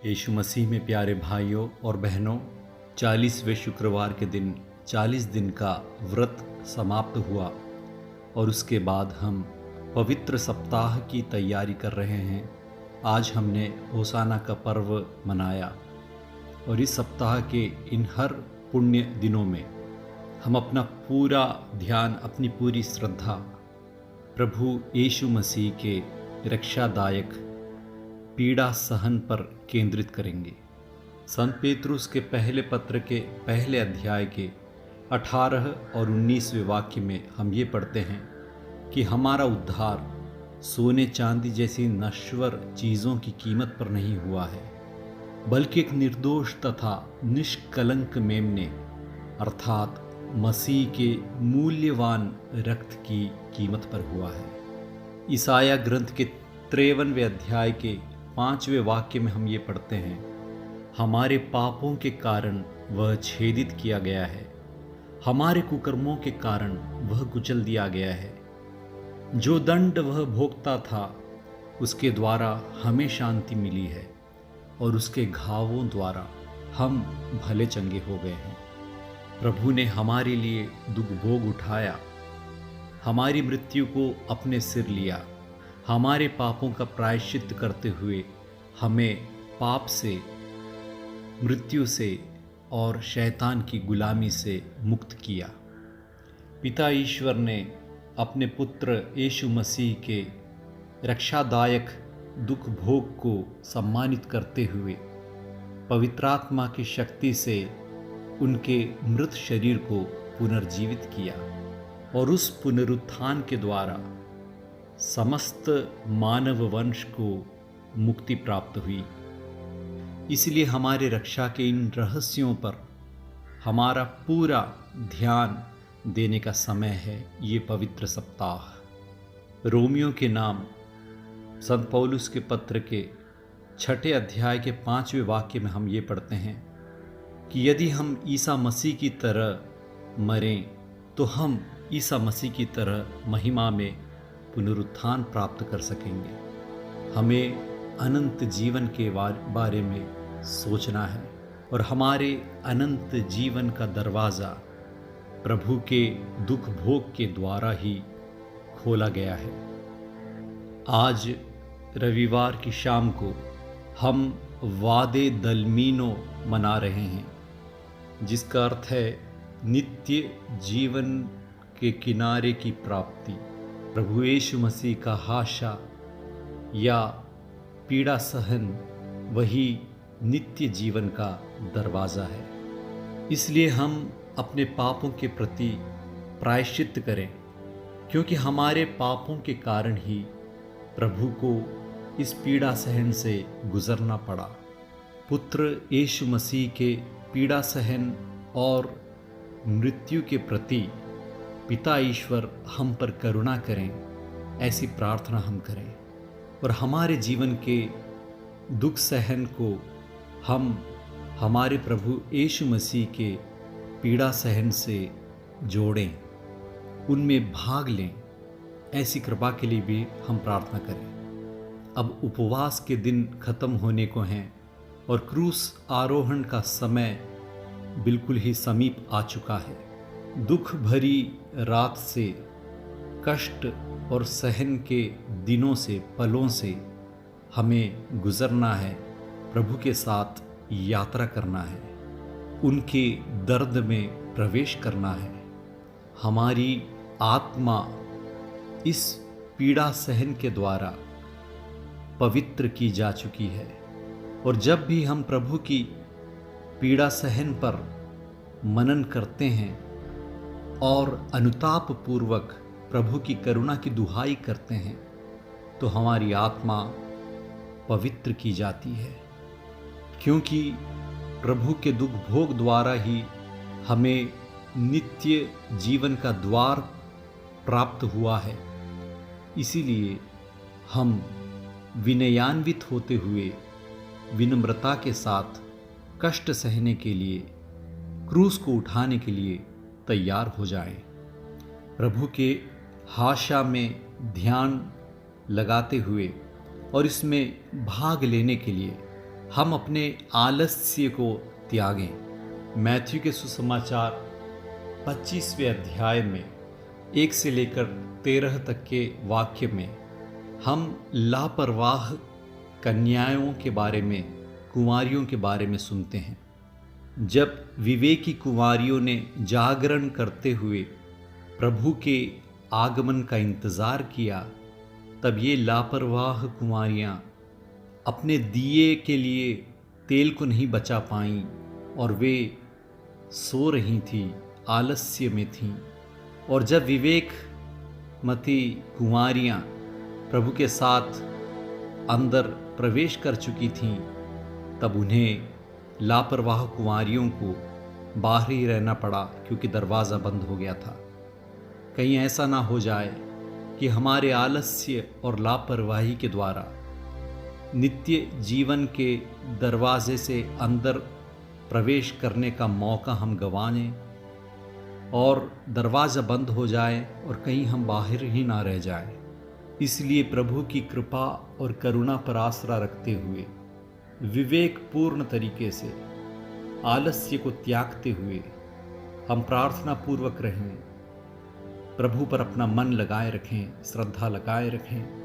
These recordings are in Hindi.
यीशु मसीह में प्यारे भाइयों और बहनों, 40वें शुक्रवार के दिन 40 दिन का व्रत समाप्त हुआ और उसके बाद हम पवित्र सप्ताह की तैयारी कर रहे हैं। आज हमने होसाना का पर्व मनाया और इस सप्ताह के इन हर पुण्य दिनों में हम अपना पूरा ध्यान, अपनी पूरी श्रद्धा प्रभु यीशु मसीह के रक्षादायक पीड़ा सहन पर केंद्रित करेंगे। संत पेतरुस के पहले पत्र के पहले अध्याय के 18 और 19वें वाक्य में हम ये पढ़ते हैं कि हमारा उद्धार सोने चांदी जैसी नश्वर चीज़ों की कीमत पर नहीं हुआ है, बल्कि एक निर्दोष तथा निष्कलंक मेमने अर्थात मसीह के मूल्यवान रक्त की कीमत पर हुआ है। ईसाया ग्रंथ के 53वें अध्याय के 5वें वाक्य में हम ये पढ़ते हैं, हमारे पापों के कारण वह छेदित किया गया है, हमारे कुकर्मों के कारण वह कुचल दिया गया है। जो दंड वह भोगता था उसके द्वारा हमें शांति मिली है और उसके घावों द्वारा हम भले चंगे हो गए हैं। प्रभु ने हमारे लिए दुख भोग उठाया, हमारी मृत्यु को अपने सिर लिया, हमारे पापों का प्रायश्चित करते हुए हमें पाप से, मृत्यु से और शैतान की गुलामी से मुक्त किया। पिता ईश्वर ने अपने पुत्र यीशु मसीह के रक्षादायक दुख भोग को सम्मानित करते हुए पवित्रात्मा की शक्ति से उनके मृत शरीर को पुनर्जीवित किया और उस पुनरुत्थान के द्वारा समस्त मानव वंश को मुक्ति प्राप्त हुई। इसलिए हमारे रक्षा के इन रहस्यों पर हमारा पूरा ध्यान देने का समय है ये पवित्र सप्ताह। रोमियो के नाम संत पौलुस के पत्र के 6 अध्याय के 5वें वाक्य में हम ये पढ़ते हैं कि यदि हम ईसा मसीह की तरह मरें तो हम ईसा मसीह की तरह महिमा में पुनरुत्थान प्राप्त कर सकेंगे। हमें अनंत जीवन के बारे में सोचना है और हमारे अनंत जीवन का दरवाज़ा प्रभु के दुख भोग के द्वारा ही खोला गया है। आज रविवार की शाम को हम वादे दलमीनो मना रहे हैं, जिसका अर्थ है नित्य जीवन के किनारे की प्राप्ति। प्रभु यीशु मसीह का हाशा या पीड़ा सहन वही नित्य जीवन का दरवाज़ा है। इसलिए हम अपने पापों के प्रति प्रायश्चित करें, क्योंकि हमारे पापों के कारण ही प्रभु को इस पीड़ा सहन से गुजरना पड़ा। पुत्र यीशु मसीह के पीड़ा सहन और मृत्यु के प्रति पिता ईश्वर हम पर करुणा करें, ऐसी प्रार्थना हम करें और हमारे जीवन के दुख सहन को हम हमारे प्रभु यीशु मसीह के पीड़ा सहन से जोड़ें, उनमें भाग लें, ऐसी कृपा के लिए भी हम प्रार्थना करें। अब उपवास के दिन खत्म होने को हैं और क्रूस आरोहण का समय बिल्कुल ही समीप आ चुका है। दुख भरी रात से, कष्ट और सहन के दिनों से, पलों से हमें गुजरना है, प्रभु के साथ यात्रा करना है, उनके दर्द में प्रवेश करना है। हमारी आत्मा इस पीड़ा सहन के द्वारा पवित्र की जा चुकी है और जब भी हम प्रभु की पीड़ा सहन पर मनन करते हैं और अनुताप पूर्वक प्रभु की करुणा की दुहाई करते हैं तो हमारी आत्मा पवित्र की जाती है, क्योंकि प्रभु के दुख भोग द्वारा ही हमें नित्य जीवन का द्वार प्राप्त हुआ है। इसीलिए हम विनयान्वित होते हुए विनम्रता के साथ कष्ट सहने के लिए, क्रूस को उठाने के लिए तैयार हो जाएं। प्रभु के हाशा में ध्यान लगाते हुए और इसमें भाग लेने के लिए हम अपने आलस्य को त्यागें। मैथ्यू के सुसमाचार 25वें अध्याय में 1 से लेकर 13 तक के वाक्य में हम लापरवाह कन्याओं के बारे में, कुंवारियों के बारे में सुनते हैं। जब विवेकी कुंवारियों ने जागरण करते हुए प्रभु के आगमन का इंतज़ार किया, तब ये लापरवाह कुंवारियाँ अपने दिए के लिए तेल को नहीं बचा पाईं और वे सो रही थीं, आलस्य में थीं। और जब विवेकमती कुंवारियाँ प्रभु के साथ अंदर प्रवेश कर चुकी थीं, तब उन्हें लापरवाह कुंवारियों को बाहर ही रहना पड़ा, क्योंकि दरवाज़ा बंद हो गया था। कहीं ऐसा ना हो जाए कि हमारे आलस्य और लापरवाही के द्वारा नित्य जीवन के दरवाजे से अंदर प्रवेश करने का मौका हम गंवा लें और दरवाज़ा बंद हो जाए और कहीं हम बाहर ही ना रह जाए। इसलिए प्रभु की कृपा और करुणा पर आसरा रखते हुए विवेकपूर्ण तरीके से आलस्य को त्यागते हुए हम प्रार्थना पूर्वक रहें, प्रभु पर अपना मन लगाए रखें, श्रद्धा लगाए रखें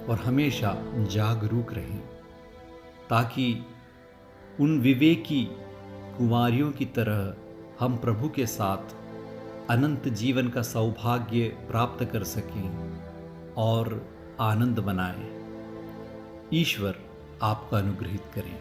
और हमेशा जागरूक रहें, ताकि उन विवेकी कुंवारियों की तरह हम प्रभु के साथ अनंत जीवन का सौभाग्य प्राप्त कर सकें और आनंद मनाएं। ईश्वर आपको अनुग्रहित करें।